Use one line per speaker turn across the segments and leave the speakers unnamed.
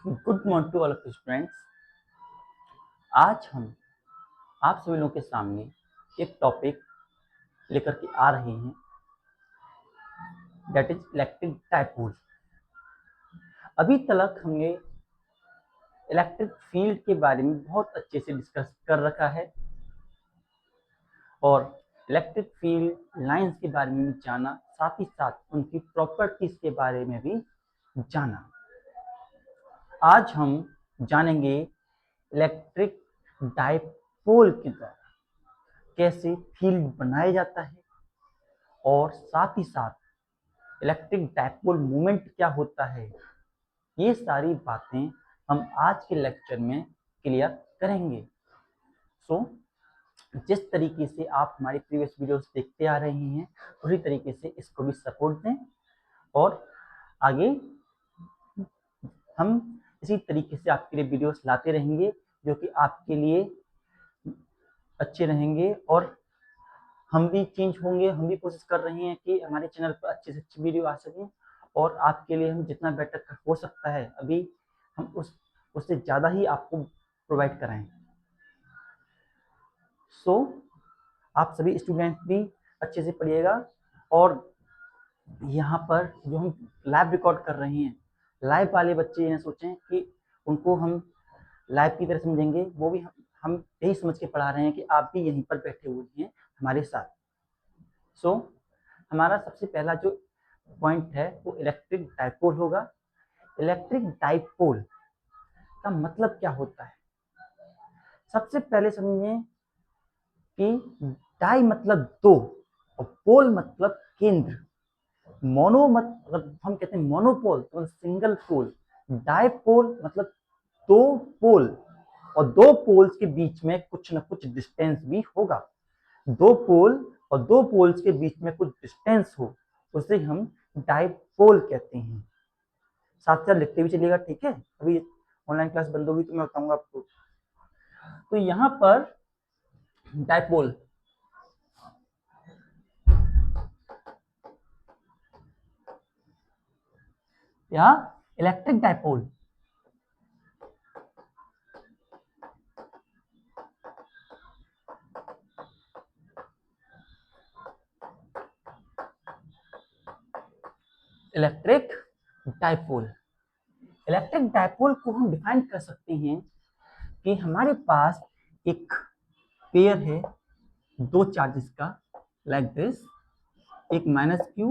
Good morning to all of students. आज हम आप सभी लोगों के सामने एक टॉपिक लेकर के आ रहे हैं, दैट इज इलेक्ट्रिक डाइपोल। अभी तक हमने इलेक्ट्रिक फील्ड के बारे में बहुत अच्छे से डिस्कस कर रखा है और इलेक्ट्रिक फील्ड लाइंस के बारे में भी जाना, साथ ही साथ उनकी प्रॉपर्टीज के बारे में भी जाना। आज हम जानेंगे इलेक्ट्रिक डाइपोल के द्वारा कैसे फील्ड बनाया जाता है और साथ ही साथ इलेक्ट्रिक डाइपोल मोमेंट क्या होता है। ये सारी बातें हम आज के लेक्चर में क्लियर करेंगे। जिस तरीके से आप हमारी प्रीवियस वीडियोस देखते आ रहे हैं उसी तरीके से इसको भी सपोर्ट दें और आगे हम इसी तरीके से आपके लिए वीडियोस लाते रहेंगे जो कि आपके लिए अच्छे रहेंगे और हम भी चेंज होंगे। हम भी कोशिश कर रहे हैं कि हमारे चैनल पर अच्छे से अच्छी वीडियो आ सके और आपके लिए हम जितना बेटर हो सकता है अभी हम उससे ज़्यादा ही आपको प्रोवाइड कराएं। आप सभी स्टूडेंट भी अच्छे से पढ़िएगा और यहाँ पर जो हम लाइव रिकॉर्ड कर रहे हैं, लाइव वाले बच्चे ये सोचें कि उनको हम लाइव की तरह समझेंगे, वो भी हम यही समझ के पढ़ा रहे हैं कि आप भी यहीं पर बैठे हुए हैं हमारे साथ। हमारा सबसे पहला जो पॉइंट है वो इलेक्ट्रिक डाइपोल होगा। इलेक्ट्रिक डाइपोल का मतलब क्या होता है? सबसे पहले समझिए कि डाई मतलब दो और पोल मतलब केंद्र। मोनो मतलब हम कहते हैं मोनोपोल तो सिंगल पोल, डाइपोल मतलब दो पोल और दो पोल्स के बीच में कुछ न कुछ डिस्टेंस भी होगा। दो पोल और दो पोल्स के बीच में कुछ डिस्टेंस हो उसे हम डाइपोल कहते हैं। साथ साथ लिखते भी चलिएगा, ठीक है? अभी ऑनलाइन क्लास बंद होगी तो मैं बताऊंगा आपको। तो यहाँ पर डाइपोल या electric dipole electric dipole electric dipole को हम डिफाइन कर सकते हैं कि हमारे पास एक पेयर है दो चार्जेस का, लाइक दिस, एक माइनस क्यू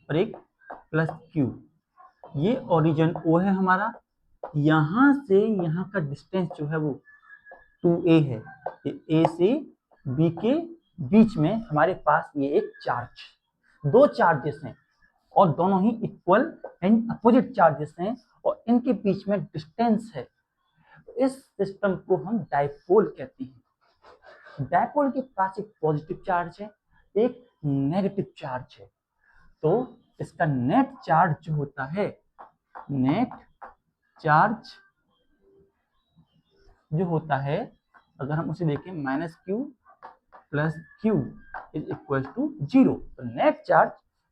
और एक प्लस क्यू। ये ओरिजिन ओ है हमारा, यहां से यहाँ का डिस्टेंस जो है वो 2a है। ए से बी के बीच में हमारे पास ये एक चार्ज, दो चार्जेस हैं और दोनों ही इक्वल एंड अपोजिट चार्जेस हैं और इनके बीच में डिस्टेंस है। इस सिस्टम को हम डाइपोल कहते हैं। डाइपोल के पास एक पॉजिटिव चार्ज है, एक नेगेटिव चार्ज है। तो इसका नेट चार्ज जो होता है, नेट चार्ज जो होता है, अगर हम उसे देखें minus Q plus Q is equal to 0, तो नेट चार्ज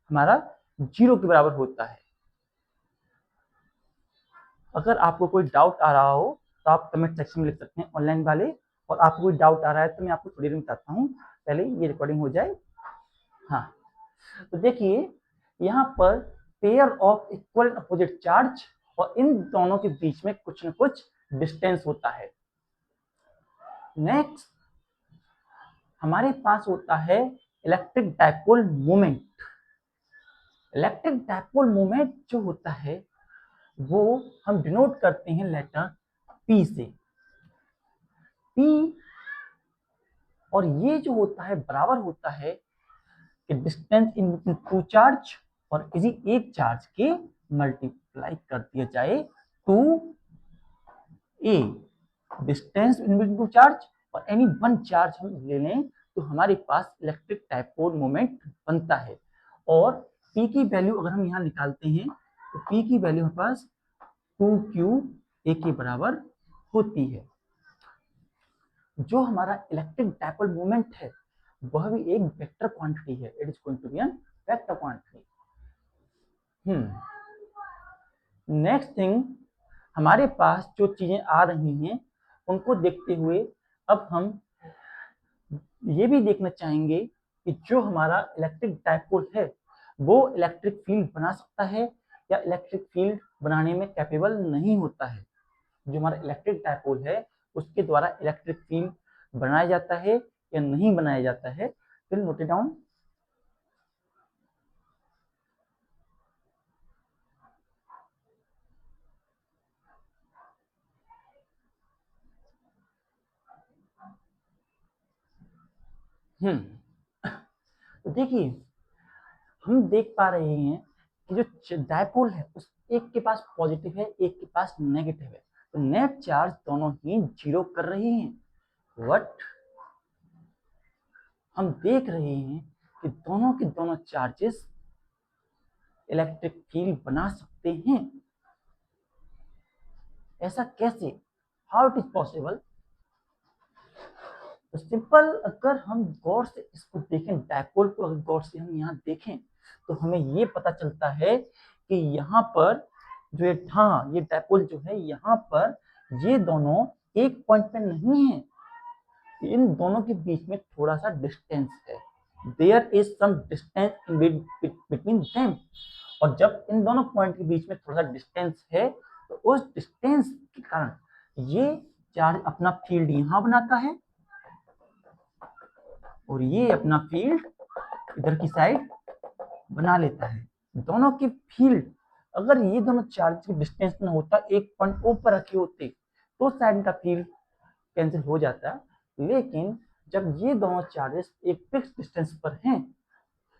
हमारा 0 के बराबर होता है। अगर आपको कोई डाउट आ रहा हो तो आप कमेंट सेक्शन में लिख सकते हैं ऑनलाइन वाले, और आपको कोई डाउट आ रहा है तो मैं आपको थोड़ी देर में बताता हूँ, पहले ये रिकॉर्डिंग हो जाए। हाँ, तो देखिए यहाँ पर pair of equal opposite charge और इन दोनों के बीच में कुछ न कुछ डिस्टेंस होता है। नेक्स्ट हमारे पास होता है electric dipole moment. Electric dipole moment जो होता है वो हम डिनोट करते हैं लेटर P से। P और ये जो होता है बराबर होता है कि distance in between two charge और किसी एक चार्ज के मल्टीप्लाई कर दिया जाए 2a। Distance in between two charge और एनी वन चार्ज हम ले लें तो हमारे पास इलेक्ट्रिक डाइपोल मोमेंट बनता है। और P की वैल्यू अगर हम यहाँ निकालते हैं तो P की वैल्यू हमारे पास 2qa के बराबर होती है। जो हमारा इलेक्ट्रिक डाइपोल मोमेंट है वह भी एक वेक्टर क्वांटिटी है, it is going to be an vector quantity. Next thing हमारे पास जो चीजें आ रही हैं उनको देखते हुए अब हम ये भी देखना चाहेंगे कि जो हमारा इलेक्ट्रिक डायपोल है वो इलेक्ट्रिक फील्ड बना सकता है या इलेक्ट्रिक फील्ड बनाने में कैपेबल नहीं होता है। जो हमारा इलेक्ट्रिक डायपोल है उसके द्वारा इलेक्ट्रिक फील्ड बनाया जाता है या नहीं बनाया जाता है। फिर नोट इट डाउन। तो देखिए हम देख पा रहे हैं कि जो डायपोल है उस एक के पास पॉजिटिव है एक के पास नेगेटिव है, तो नेट चार्ज दोनों ही जीरो कर रही हैं। वट हम देख रहे हैं कि दोनों के दोनों चार्जेस इलेक्ट्रिक फील्ड बना सकते हैं। ऐसा कैसे, हाउ इट इज पॉसिबल? तो सिंपल, अगर हम गौर से इसको देखें, डायपोल को अगर गौर से हम यहाँ देखें तो हमें ये पता चलता है कि यहाँ पर जो ये ये डायपोल जो है यहाँ पर ये दोनों एक पॉइंट पे नहीं है, इन दोनों के बीच में थोड़ा सा डिस्टेंस है। There is some distance between them. और जब इन दोनों पॉइंट के बीच में थोड़ा सा डिस्टेंस है तो उस डिस्टेंस के कारण ये चार्ज अपना फील्ड यहाँ बनाता है और ये अपना फील्ड इधर की साइड बना लेता है। दोनों के फील्ड, अगर ये दोनों चार्ज की डिस्टेंस में होता, एक पॉइंट ऊपर रखे होते तो साइड का फील्ड कैंसिल हो जाता, लेकिन जब ये दोनों चार्जेस एक फिक्स डिस्टेंस पर हैं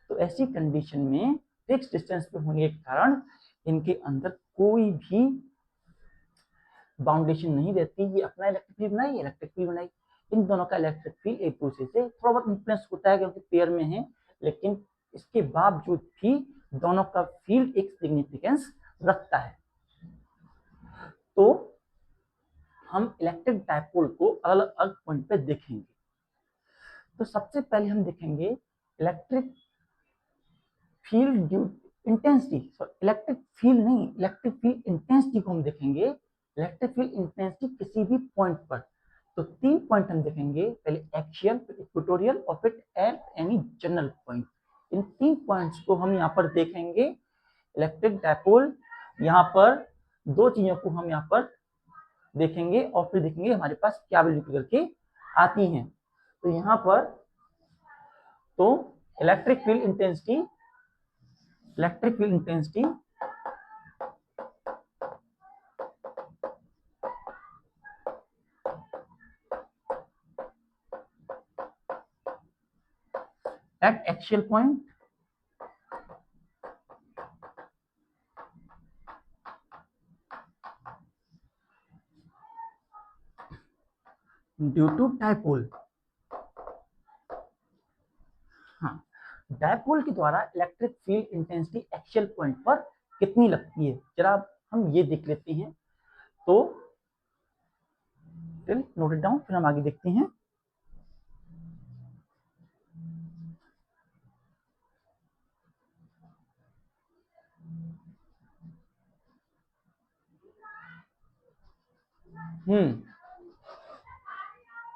तो ऐसी कंडीशन में फिक्स डिस्टेंस पे होने के कारण इनके अंदर कोई भी बाउंडेशन नहीं रहती। ये अपना इलेक्ट्रिक फील्ड बनाई, इलेक्ट्रिक फील्ड बनाई, इन दोनों का इलेक्ट्रिक फील्ड एक दूसरे से थोड़ा बहुत इन्फ्लुएंस होता है क्योंकि पेयर में है, लेकिन इसके बावजूद भी दोनों का फील्ड एक सिग्निफिकेंस रखता है। तो हम इलेक्ट्रिक डायपोल को अलग अलग पॉइंट पे देखेंगे। तो सबसे पहले हम देखेंगे electric field due intensity, electric field नहीं, इलेक्ट्रिक फील्ड इंटेंसिटी को हम देखेंगे। इलेक्ट्रिक फील्ड इंटेंसिटी किसी भी पॉइंट पर, तो 3 पॉइंट हम देखेंगे, पहले एक्सियल, फिर इक्वेटोरियल और फिर at any general point. In 3 points को हम यहाँ पर देखेंगे। इलेक्ट्रिक डायपोल, यहाँ पर 2 चीजों को हम यहाँ पर देखेंगे और फिर देखेंगे हमारे पास क्या वैल्यू करके आती हैं। तो यहाँ पर तो electric field intensity at axial point due to dipole। हाँ, डायपोल के द्वारा electric field intensity axial point पर कितनी लगती है, जरा हम ये देख लेते हैं। तो नोट इट डाउन, फिर हम आगे देखते हैं।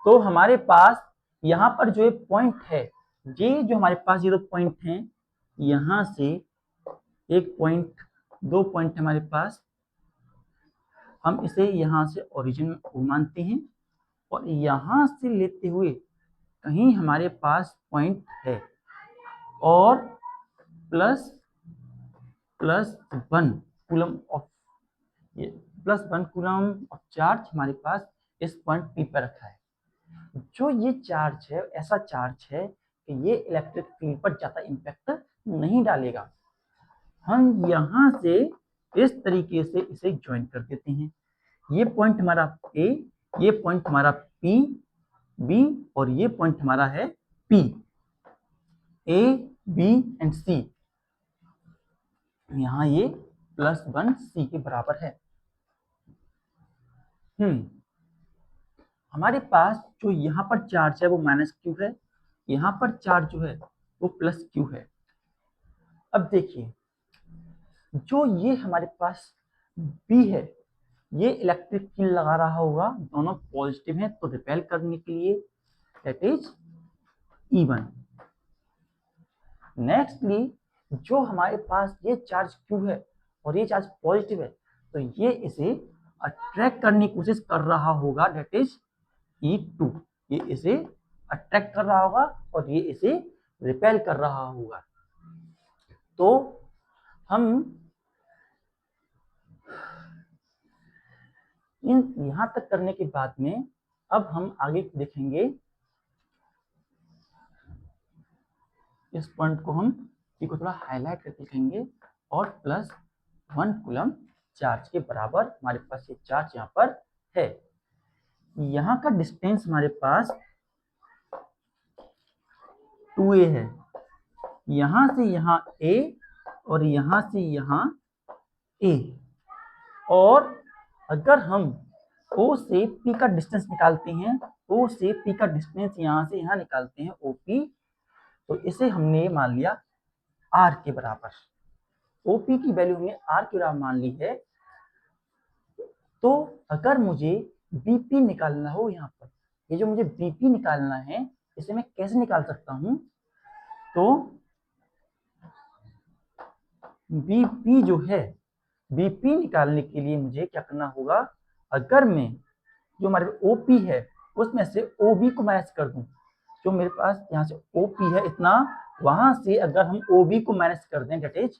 तो हमारे पास यहाँ पर जो पॉइंट है, ये जो हमारे पास ये 2 पॉइंट हैं, यहाँ से एक पॉइंट, 2 पॉइंट हमारे पास, हम इसे यहाँ से ओरिजिन में मानते हैं और यहाँ से लेते हुए कहीं हमारे पास पॉइंट है और प्लस 1 कूलम ऑफ चार्ज हमारे पास इस पॉइंट पी पर रखा है। जो ये चार्ज है ऐसा चार्ज है कि ये इलेक्ट्रिक फील्ड पर ज्यादा इम्पैक्ट नहीं डालेगा। हम यहाँ से इस तरीके से इसे ज्वाइन कर देते हैं। ये पॉइंट हमारा ए, ये पॉइंट हमारा पी बी और ये पॉइंट हमारा है पी, ए बी एंड सी। यहाँ ये +1 सी के बराबर है। हमारे पास जो यहाँ पर चार्ज है वो -q है, यहाँ पर चार्ज जो है वो +q है। अब देखिए, जो ये हमारे पास B है, ये इलेक्ट्रिक फील्ड लगा रहा होगा, दोनों पॉजिटिव हैं तो रिपेल करने के लिए, दैट इज E1। नेक्स्टली जो हमारे पास ये चार्ज Q है और ये चार्ज पॉजिटिव है, तो ये इसे अट्रैक्ट करने की कोशिश कर रहा होगा, दैट इज E2। ये इसे अट्रैक्ट कर रहा होगा और ये इसे रिपेल कर रहा होगा। तो हम यहां तक करने के बाद में अब हम आगे देखेंगे, इस पॉइंट को हम को थोड़ा हाईलाइट करके लिखेंगे, और +1 कूलम चार्ज के बराबर हमारे पास ये चार्ज यहाँ पर है। यहाँ का डिस्टेंस हमारे पास 2a है, यहां से यहाँ a और यहां से यहाँ a, और अगर हम O से P का डिस्टेंस निकालते हैं, O से P का डिस्टेंस यहां से यहाँ निकालते हैं OP, तो इसे हमने मान लिया R के बराबर। OP की वैल्यू हमने R के बराबर मान ली है। तो अगर मुझे BP निकालना हो, यहाँ पर ये जो मुझे BP निकालना है, इसे मैं कैसे निकाल सकता हूं? तो BP जो है, BP निकालने के लिए मुझे क्या करना होगा? अगर मैं जो हमारे OP है उसमें से OB को माइनस कर दूं, जो मेरे पास यहाँ से OP है इतना, वहां से अगर हम OB को माइनस कर दें, दैट इज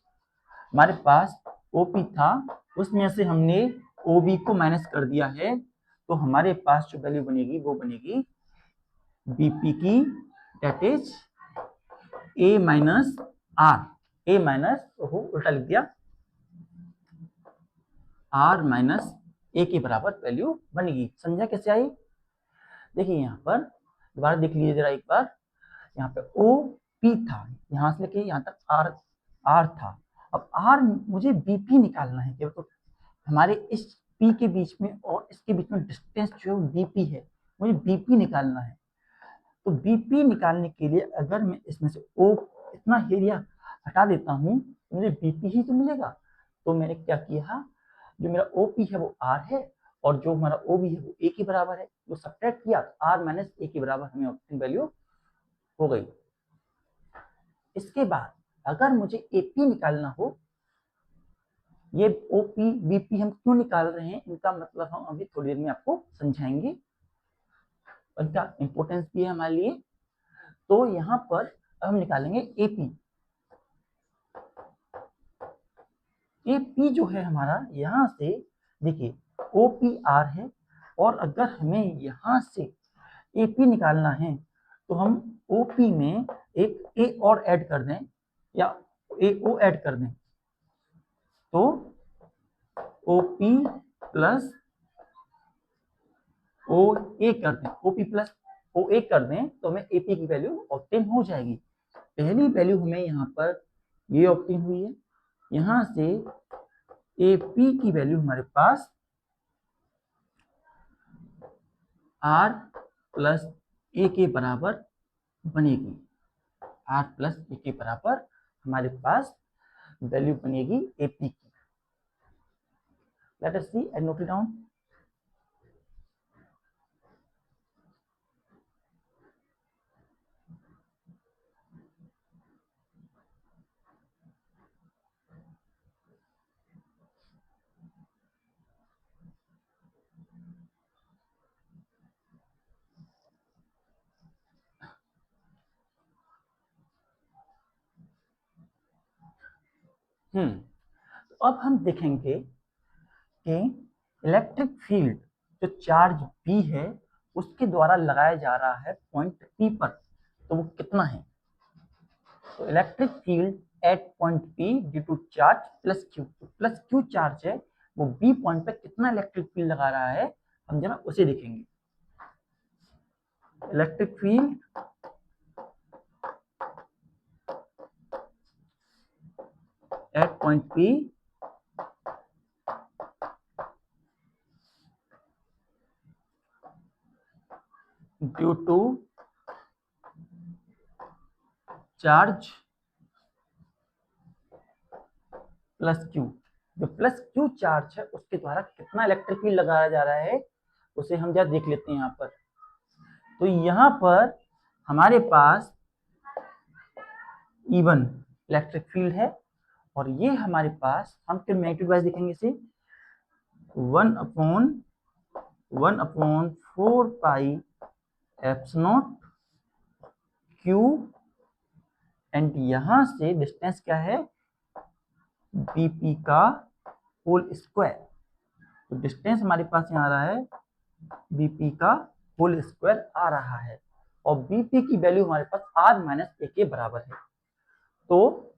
हमारे पास OP था, उसमें से हमने OB को माइनस कर दिया है, तो हमारे पास जो वैल्यू बनेगी वो बनेगी BP की, that is A minus R, A minus उल्टा लिख दिया, R माइनस A के बराबर वैल्यू बनेगी। समझा कैसे आई? देखिए यहाँ पर दोबारा देख लीजिए जरा एक बार, यहाँ पे OP था, यहाँ से लेके यहाँ तक R था। अब R मुझे BP निकालना है, तो हमारे इस P के बीच में और इसके बीच में डिस्टेंस जो BP है, मुझे BP निकालना है। तो BP निकालने के लिए अगर मैं इसमें से O इतना एरिया हटा देता हूँ तो मुझे BP ही तो मिलेगा। तो मैंने क्या किया, जो मेरा OP है वो R है और जो हमारा OB है वो A के बराबर है, तो सब्ट्रैक्ट किया R माइनस A के बराबर हमें ऑप्शन वैल्यू हो गई। इसके बाद अगर मुझे AP निकालना हो, ये OP BP हम क्यों निकाल रहे हैं, इनका मतलब हम अभी थोड़ी देर में आपको समझाएंगे, इनका इंपॉर्टेंस भी है हमारे लिए। तो यहाँ पर हम निकालेंगे AP। AP जो है हमारा, यहाँ से देखिए OPR है, और अगर हमें यहाँ से AP निकालना है तो हम OP में एक A और ऐड कर दें या AO ऐड कर दें, तो OP प्लस OA कर दें, OP प्लस OA कर दें, तो हमें AP की वैल्यू ऑब्टेन हो जाएगी। पहली वैल्यू हमें यहाँ पर ये ऑब्टेन हुई है, यहाँ से AP की वैल्यू हमारे पास R प्लस A के बराबर बनेगी। R प्लस A के बराबर हमारे पास वैल्यू बनेगी AP की। Let us see and note it down. तो अब हम देखेंगे कि इलेक्ट्रिक फील्ड जो चार्ज B है उसके द्वारा लगाया जा रहा है पॉइंट P पर, तो वो कितना है। तो electric field at point P due to charge plus Q charge है, वो B पॉइंट पे कितना इलेक्ट्रिक फील्ड लगा रहा है, हम जरा उसे देखेंगे। Electric field at point P due to charge plus Q। जो प्लस क्यू चार्ज है उसके द्वारा कितना इलेक्ट्रिक फील्ड लगाया जा रहा है उसे हम जरा देख लेते हैं यहाँ पर। तो यहाँ पर हमारे पास E1 इलेक्ट्रिक फील्ड है और ये हमारे पास, हम फिर मैग्नीट्यूड वाइज देखेंगे इसे, 1/4 पाई एप्सिलॉन क्यू, एंड यहां से डिस्टेंस क्या है, बीपी का होल स्क्वायर। तो डिस्टेंस हमारे पास यहाँ आ रहा है बीपी का होल स्क्वायर आ रहा है और बीपी की वैल्यू हमारे पास r-a के बराबर है। तो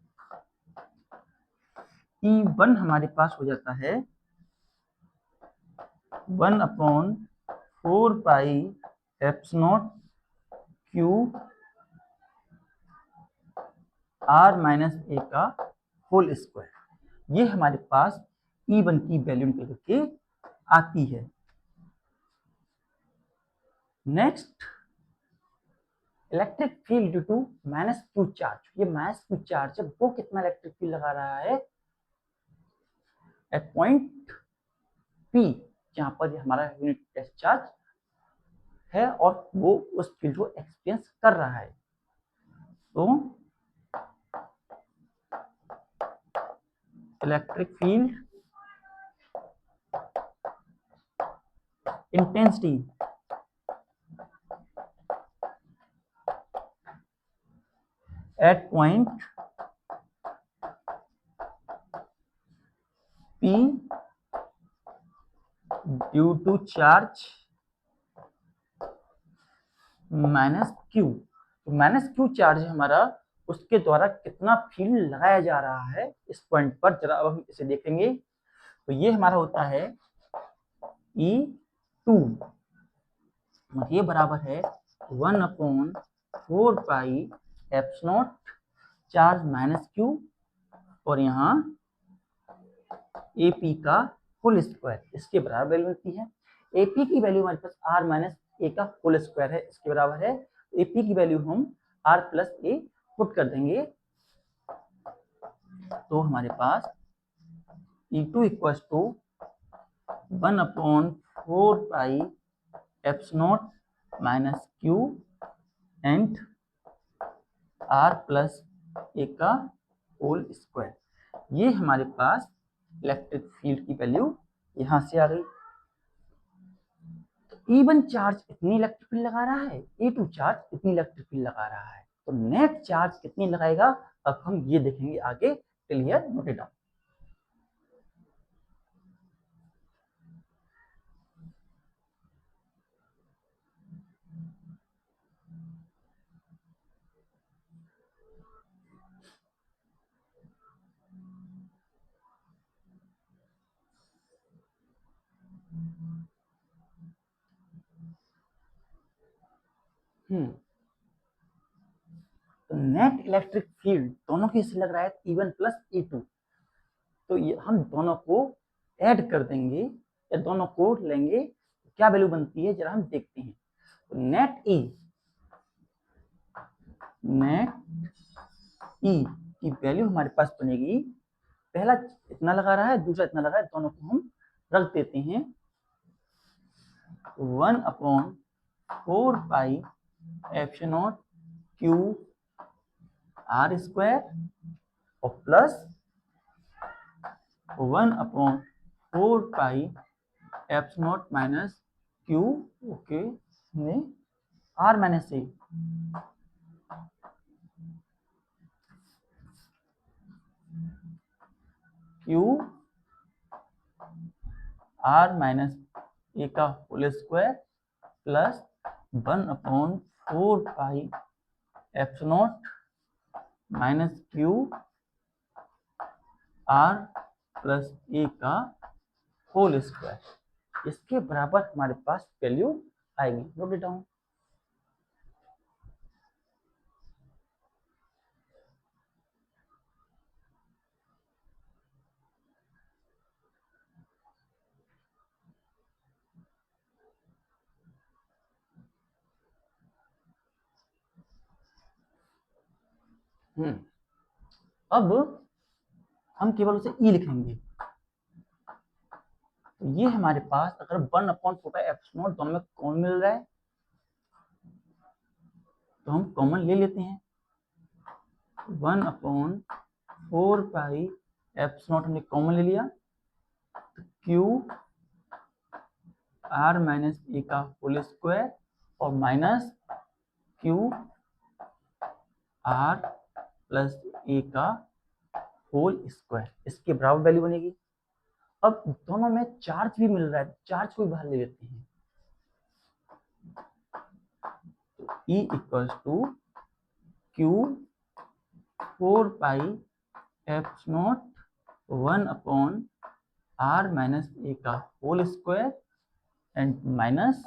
E1 हमारे पास हो जाता है 1/4 पाई एप्सिलॉन क्यू r-a का होल स्क्वायर। ये हमारे पास E1 की वैल्यू निकल के आती है। Next, electric field due to minus Q charge. ये माइनस क्यू चार्ज है, वो कितना इलेक्ट्रिक फील्ड लगा रहा है एट पॉइंट P, जहां पर हमारा यूनिट टेस्ट चार्ज है और वो उस फील्ड को एक्सपीरियंस कर रहा है। तो electric field intensity at point P due to charge minus Q. तो माइनस क्यू चार्ज हमारा, उसके द्वारा कितना फील्ड लगाया जा रहा है इस पॉइंट पर, जरा अब हम इसे देखेंगे। तो ये हमारा होता है E2, ये बराबर है 1/4 pi epsilon charge minus Q और यहाँ AP का होल स्क्वायर, इसके बराबर वैल्यू मिलती है। AP की वैल्यू हमारे पास r-a का होल स्क्वायर है, इसके बराबर है। AP की वैल्यू हम r+a पुट कर देंगे, तो हमारे पास E2 equals to 1/4 pi epsilon minus Q and r+a का होल स्क्वायर। ये हमारे पास इलेक्ट्रिक फील्ड की वैल्यू यहां से आ गई। तो E1 चार्ज इतनी इलेक्ट्रिक फील्ड लगा रहा है, E2 चार्ज इतनी इलेक्ट्रिक फील्ड लगा रहा है, तो नेट चार्ज कितनी लगाएगा अब हम ये देखेंगे आगे। Clear, note it down. तो नेट इलेक्ट्रिक फील्ड दोनों के से लग रहा है E1 प्लस E2। तो ये हम दोनों को ऐड कर देंगे या दोनों को लेंगे, क्या वैल्यू बनती है जरा हम देखते हैं। तो नेट ई की वैल्यू हमारे पास बनेगी, पहला इतना लगा रहा है, दूसरा इतना लगा है, दोनों को हम रख देते हैं 1/4 pi epsilon Q R square और plus 1/4 pi epsilon minus Q, okay, में r-a क्यू r-a का whole square plus 1/4 pi epsilon minus Q r+a का होल स्क्वायर। इसके बराबर हमारे पास वैल्यू आएगी। Note it down. अब हम केवल उसे ई लिखेंगे, तो ये हमारे पास अगर 1/4 दोनों में कौन मिल रहा है तो हम कॉमन ले लेते हैं। 1/4 हमने कॉमन ले लिया, तो क्यू आर माइनस ए का होल स्क्वायर और माइनस क्यू आर प्लस ए का होल स्क्वायर, इसके बराबर वैल्यू बनेगी। अब दोनों में चार्ज भी मिल रहा है, चार्ज को भी बाहर ले लेते हैं। E equals to Q 4πε0 1/r minus A का whole square and minus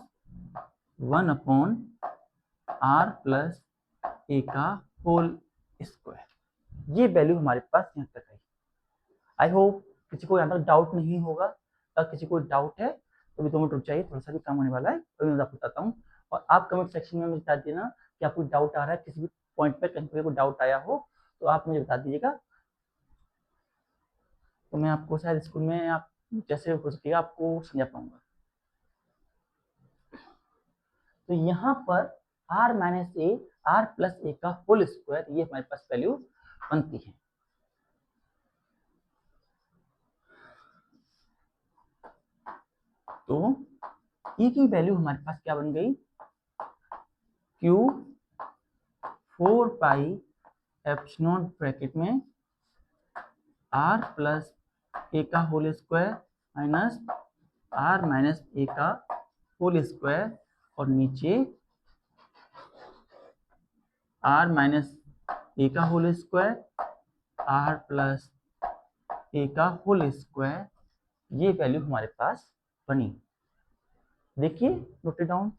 1/r plus ए का होल स्क्वायर। ये वैल्यू हमारे पास यहाँ तक है। आई होप किसी को यहाँ तक डाउट नहीं होगा। अगर किसी को डाउट है तो भी 2 मिनट रुक जाइए, थोड़ा सा भी काम होने वाला है, तो मैं आपको बताता हूँ। और आप कमेंट सेक्शन में मुझे बता देना कि आपको डाउट आ रहा है, किसी भी पॉइंट पे कहीं पे कोई डाउट आया हो तो आप मुझे बता दीजिएगा, तो मैं आपको शायद स्कूल में आप जैसे हो सकेगा आपको समझा पाऊंगा। तो यहाँ पर r minus A R plus ए का होल स्क्वायर, ये हमारे पास वैल्यू बनती है। तो e की वैल्यू हमारे पास क्या बन गई, क्यू 4πε0 ब्रैकेट में r प्लस ए का whole square minus r minus A का होल स्क्वायर और नीचे r माइनस ए का होल स्क्वायर r प्लस ए का होल स्क्वायर, ये वैल्यू हमारे पास बनी। देखिए नोट डाउन।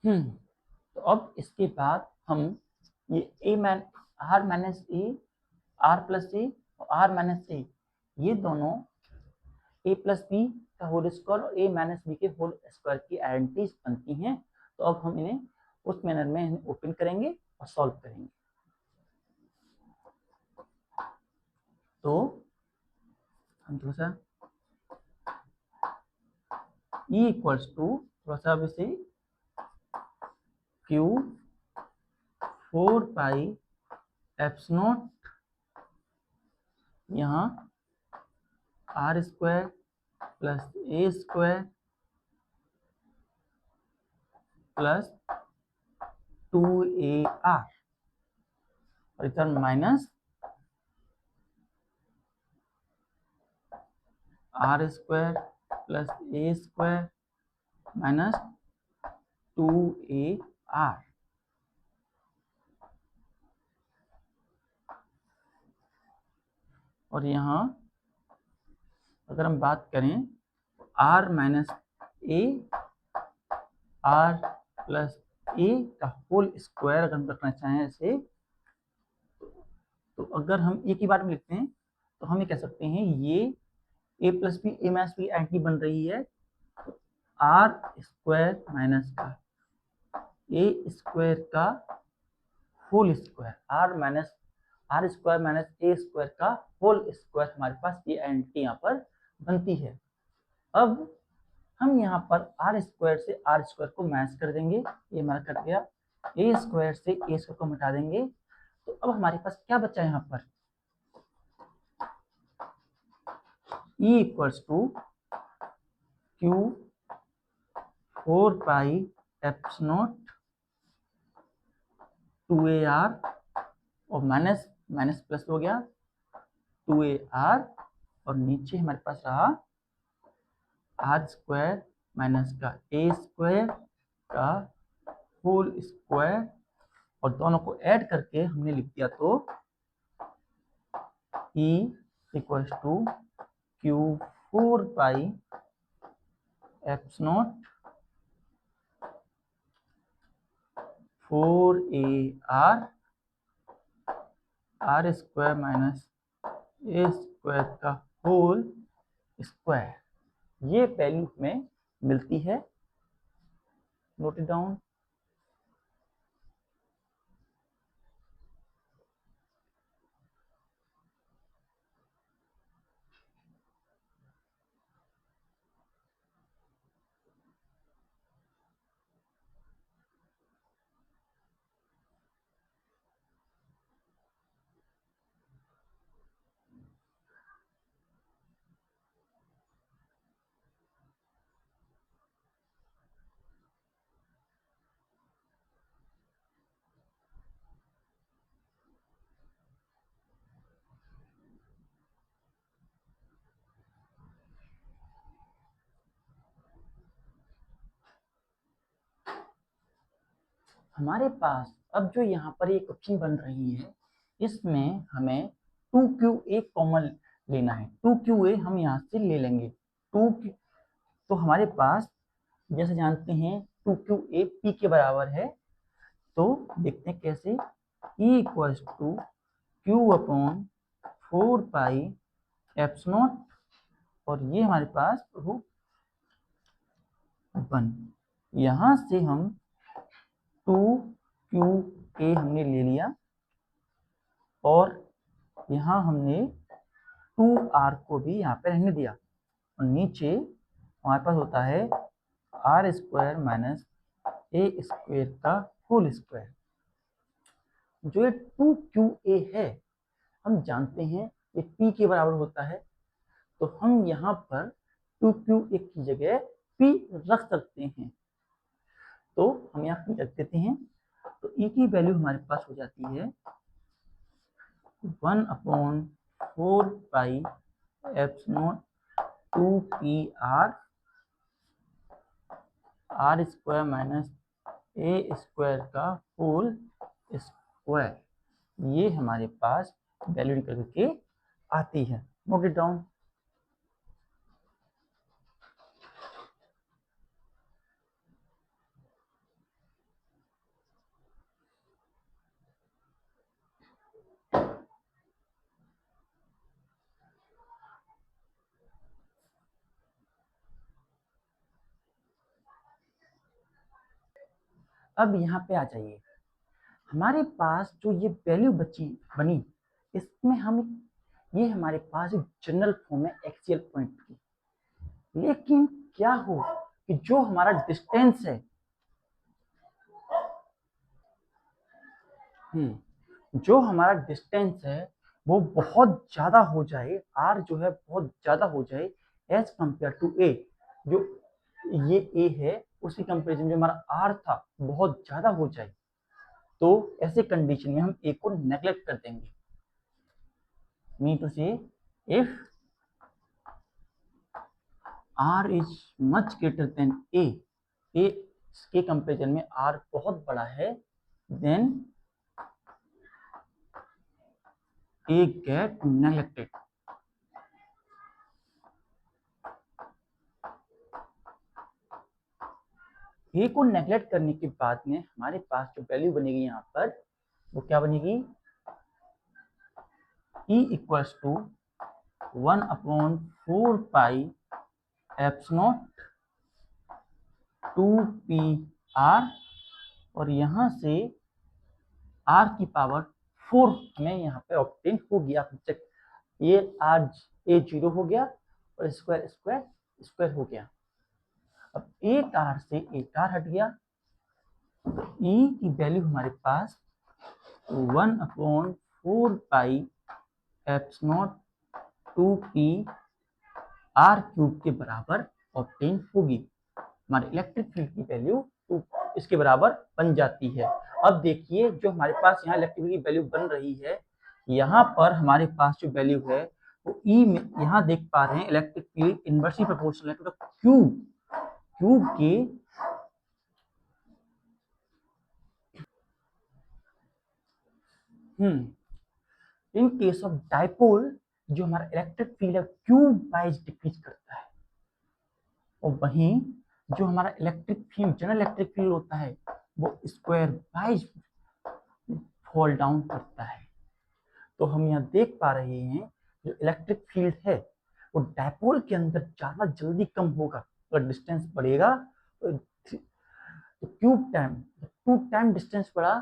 तो अब इसके बाद हम ये R minus A R plus A और आर माइनस ए, ये दोनों ए प्लस बी का होल स्क्वायर और ए माइनस बी के होल स्क्वायर की आइडेंटिटीज बनती हैं। तो अब हम इन्हें उस मैनर में इन्हें ओपन करेंगे और सॉल्व करेंगे। तो हम थोड़ा सा E इक्वल्स टू थोड़ा सा अब इसे क्यू 4πε0 यहाँ R square plus A square plus 2AR और इधर minus R square plus A square minus 2AR। और यहाँ अगर हम बात करें तो R minus A R plus ए का होल स्क्वायर अगर हम रखना चाहें ऐसे, तो अगर हम ए की बारे में लिखते हैं तो हम ये कह सकते हैं ये A plus B A minus B anti बन रही है, तो आर स्क्वायर माइनस का ए स्क्वायर का whole square R square minus A square का होल स्क्वायर हमारे पास ये एंटी यहाँ पर बनती है। अब हम यहाँ पर आर स्क्वायर से आर स्क्वायर को माइनस कर देंगे, ये हमारा कट गया, ए स्क्वायर से ए स्क्वायर को हटा देंगे, तो अब हमारे पास क्या बचा यहाँ पर, E equals to Q 4πε0 2AR और माइनस माइनस प्लस हो गया 2AR और नीचे हमारे पास रहा आर स्क्वायर माइनस का ए स्क्वायर का होल स्क्वायर और दोनों को ऐड करके हमने लिख दिया, तो E equals to Q 4πε0 4AR R square minus A square का होल स्क्वायर, ये वैल्यू में मिलती है। Note it down. हमारे पास अब जो यहाँ पर ये क्वेश्चन बन रही है, इसमें हमें 2QA कॉमन लेना है। 2QA हम यहाँ से ले लेंगे। तो हमारे पास जैसे जानते हैं 2QA P के बराबर है, तो देखते हैं कैसे। E equals to Q upon 4πε0, और ये हमारे पास रूट 1। यहाँ से हम 2QA हमने ले लिया, और यहाँ हमने 2R को भी यहाँ पे रहने दिया, और नीचे हमारे पास होता है R square minus A square का होल स्क्वायर। जो ये 2QA है, हम जानते हैं ये P के बराबर होता है, तो हम यहाँ पर 2QA की जगह P रख सकते हैं। तो हम यहाँ P रख देते हैं, तो E की वैल्यू हमारे पास हो जाती है 1/4πε0 2PR R square minus A square का होल स्क्वायर। ये हमारे पास वैल्यू निकल के आती है। Note it down. अब यहाँ पे आ जाइए, हमारे पास जो ये वैल्यू बनी, इसमें हम ये हमारे पास एक जनरल फॉर्म है एक्सियल पॉइंट की। लेकिन क्या हो कि जो हमारा डिस्टेंस है, जो हमारा डिस्टेंस है वो बहुत ज्यादा हो जाए, आर जो है बहुत ज्यादा हो जाए एज कंपेयर टू ए। जो ये ए है उसकी कंपेरिजन जो हमारा आर था बहुत ज्यादा हो जाए, तो ऐसे कंडीशन में हम ए को नेग्लेक्ट कर देंगे। मीन टू से if R is much greater than A के कंपेरिजन में आर बहुत बड़ा है, then A get neglected. A को नेग्लेक्ट करने के बाद में हमारे पास जो वैल्यू बनेगी यहाँ पर, वो क्या बनेगी? E इक्वल्स टू 1/4πε0 2PR, और यहाँ से R की पावर 4 हमें यहाँ पे ऑब्टेन हो गया। चेक, ये R ए 0 हो गया और स्क्वायर स्क्वायर स्क्वायर हो गया। अब एक R से एक R हट गया, तो E की वैल्यू हमारे पास 1/4πε0 2PR³ के बराबर ऑब्टेन होगी। हमारे इलेक्ट्रिक फील्ड की वैल्यू इसके बराबर बन जाती है। अब देखिए जो हमारे पास यहाँ इलेक्ट्रिक फील्ड की वैल्यू बन रही है, यहाँ पर हमारे पास जो वैल्यू है वो ई में यहाँ देख पा रहे हैं, इलेक्ट्रिक फील्ड इनवर्सली प्रोपोर्शनल है टू द क्यूब के इन केस ऑफ डाइपोल जो हमारा इलेक्ट्रिक फील्ड है क्यूब वाइज डिक्रीज करता है, और वहीं जो हमारा electric field general electric field होता है वो स्क्वायर वाइज फॉल डाउन करता है। तो हम यहाँ देख पा रहे हैं जो इलेक्ट्रिक फील्ड है वो डाइपोल के अंदर ज्यादा जल्दी कम होगा। अगर डिस्टेंस बढ़ेगा तो क्यूब टाइम 2 टाइम डिस्टेंस बढ़ा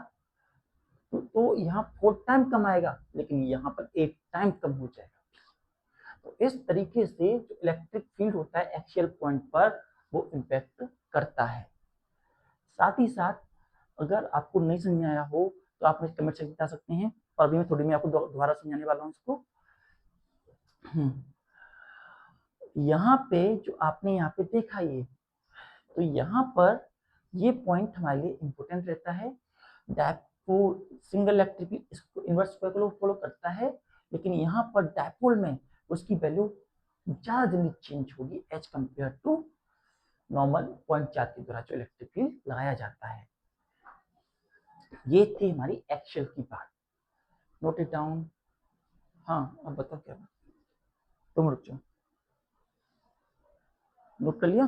तो यहाँ 4 टाइम कम आएगा, लेकिन यहाँ पर 8 टाइम कम हो जाएगा। तो इस तरीके से जो इलेक्ट्रिक फील्ड होता है एक्सियल पॉइंट पर वो इम्पैक्ट करता है। साथ ही साथ अगर आपको नहीं समझ में आया हो तो आप मुझे कमेंट सेक्शन बता सकते हैं, और अभी मैं थोड़ी मैं आपको दोबारा समझाने वाला हूँ इसको। यहाँ पे जो आपने यहाँ पे देखा ये, तो यहाँ पर ये पॉइंट हमारे लिए इम्पोर्टेंट रहता है। Dipole single electric inverse square को फॉलो करता है, लेकिन यहाँ पर डायपोल में उसकी वैल्यू ज्यादा जल्दी चेंज होगी as compare to normal point charge के द्वारा जो इलेक्ट्रिक फील्ड लगाया जाता है। ये थी हमारी एक्चुअल की बात। Note it down. हाँ अब बताओ क्या बात, तुम रुक जाओ, नोट कर लिया।